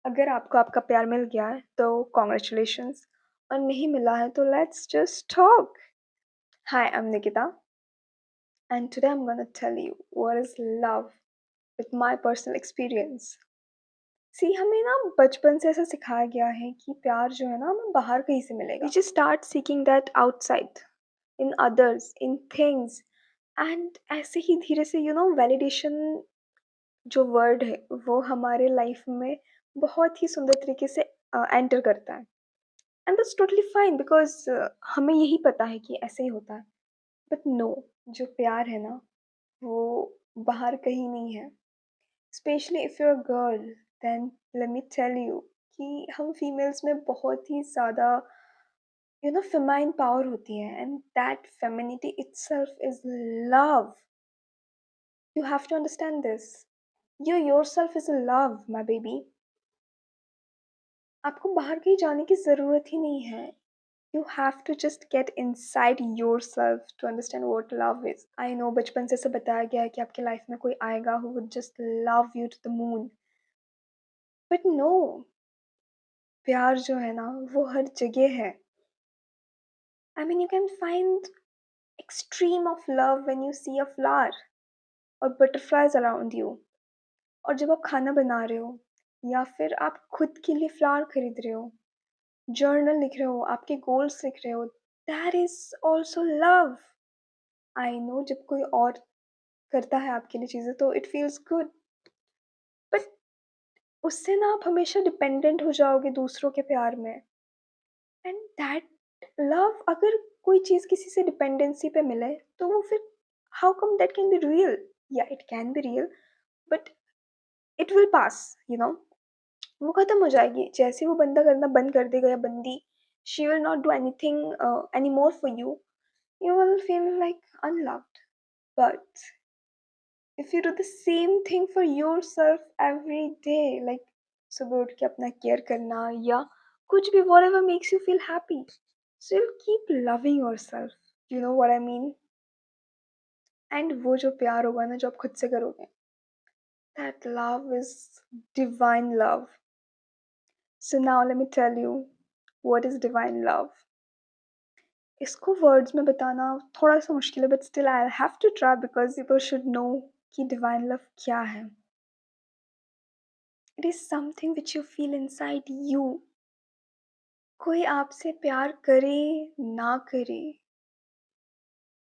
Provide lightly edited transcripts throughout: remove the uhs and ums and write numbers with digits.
अगर आपको आपका प्यार मिल गया है तो कॉन्ग्रेचुलेशंस और नहीं मिला है तो let's just talk. Hi, I'm Nikita and today I'm gonna tell you what is love with my personal experience. सी हमें ना बचपन से ऐसा सिखाया गया है कि प्यार जो है ना हमें बाहर कहीं से मिलेगा. We just start seeking that outside, in others, in things and ऐसे ही धीरे से वैलिडेशन जो वर्ड है वो हमारे लाइफ में बहुत ही सुंदर तरीके से एंटर करता है. And that's totally fine because हमें यही पता है कि ऐसे ही होता है. बट नो, जो प्यार है ना वो बाहर कहीं नहीं है. Specially if you are girl then let me tell you कि हम फीमेल्स में बहुत ही ज़्यादा फेमाइन पावर होती है and that femininity itself is love. You have to understand this. You yourself is love my baby. आपको बाहर कहीं जाने की ज़रूरत ही नहीं है. You have to just get inside yourself to understand what love is. I know बचपन से ऐसा बताया गया है कि आपके लाइफ में कोई आएगा who would just love you to the moon. But no, प्यार जो है ना वो हर जगह है. I mean you can find extreme of love when you see a flower or butterflies around you. और जब आप खाना बना रहे हो या फिर आप खुद के लिए फ्लावर खरीद रहे हो, जर्नल लिख रहे हो, आपके गोल्स लिख रहे हो, that is also love. I know जब कोई और करता है आपके लिए चीज़ें तो इट फील्स गुड. बट उससे ना आप हमेशा डिपेंडेंट हो जाओगे दूसरों के प्यार में. एंड दैट लव, अगर कोई चीज़ किसी से डिपेंडेंसी पे मिले तो वो फिर how come that can be real. Yeah it can be real but it will pass. वो ख़त्म हो जाएगी जैसे वो बंदा करना बंद कर देगा या बंदी. She will not do anything any more for you. You will feel like unloved. But if you do the same thing for yourself every day, like सुबह उठ के अपना केयर करना या कुछ भी, whatever makes you feel happy, so you'll keep loving yourself. You know what I mean? And वो जो प्यार होगा ना जो आप खुद से करोगे, that love is divine love. So now let me tell you what is divine love. इसको वर्ड्स में बताना थोड़ा सा मुश्किल है but still I have to try because people should know कि डिवाइन लव क्या है. It is something which you feel inside you. कोई आपसे प्यार करे ना करे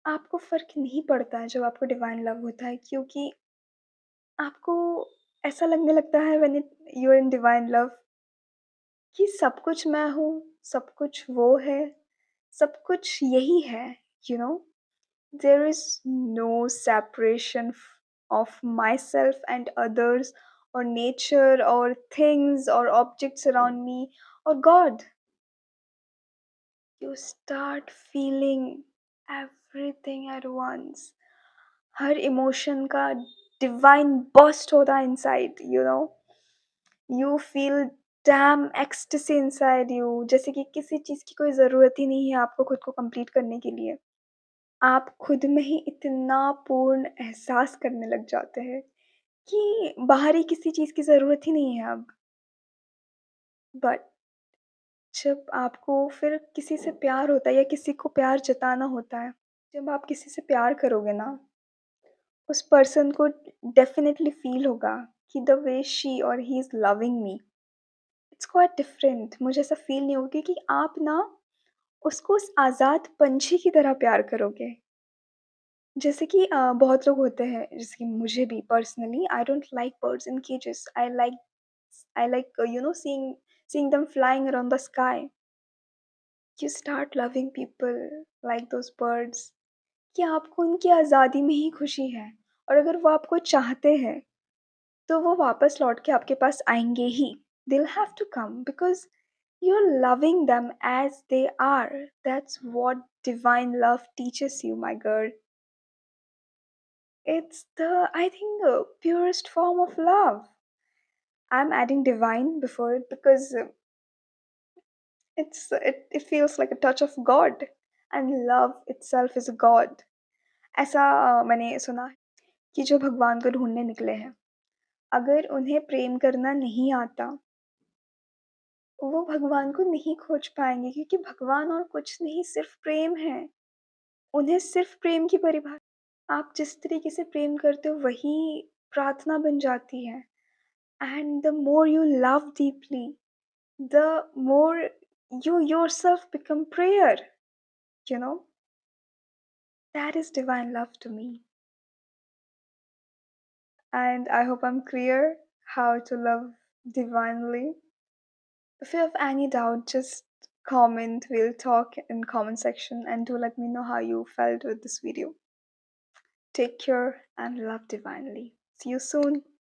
आपको फर्क नहीं पड़ता है जब आपको डिवाइन लव होता है, क्योंकि आपको ऐसा लगने लगता है when it you are in divine love कि सब कुछ मैं हूँ, सब कुछ वो है, सब कुछ यही है. You know, there is no separation of myself and others or nature or things or objects around me or God. You start feeling everything at once. Her emotion का डिवाइन बर्स्ट होता है inside. You feel dam ecstasy inside you, जैसे कि किसी चीज़ की कोई ज़रूरत ही नहीं है आपको खुद को कंप्लीट करने के लिए. आप खुद में ही इतना पूर्ण एहसास करने लग जाते हैं कि बाहरी किसी चीज़ की ज़रूरत ही नहीं है अब. बट जब आपको फिर किसी से प्यार होता है या किसी को प्यार जताना होता है, जब आप किसी से प्यार करोगे ना, उस पर्सन को डेफ़िनेटली फ़ील होगा कि द वे शी और he is loving me, it's quite different. मुझे ऐसा फ़ील नहीं होगा कि आप ना उसको उस आज़ाद पंछी की तरह प्यार करोगे. जैसे कि बहुत लोग होते हैं, जैसे कि मुझे भी personally I don't like birds in cages. I like seeing them flying around the sky. You start loving people like those birds कि आपको उनकी आज़ादी में ही खुशी है. और अगर वो आपको चाहते हैं तो वो वापस लौट के आपके पास आएंगे ही. They will have to come because you are loving them as they are. That's what divine love teaches you my girl. It's the, I think, purest form of love. I'm adding divine before it because it feels like a touch of God, and love itself is a God. ऐसा मैंने सुना है कि जो भगवान को ढूँढने निकले हैं, अगर उन्हें प्रेम करना नहीं आता, वो भगवान को नहीं खोज पाएँगे क्योंकि भगवान और कुछ नहीं सिर्फ़ प्रेम है। उन्हें सिर्फ़ प्रेम की आप जिस तरीके से प्रेम करते हो वही प्रार्थना बन जाती है। And the more you love deeply, the more you yourself become prayer, you know? That is divine love to me. And I hope I'm clear how to love divinely. If you have any doubt, just comment. We'll talk in comment section and do let me know how you felt with this video. Take care and love divinely. See you soon.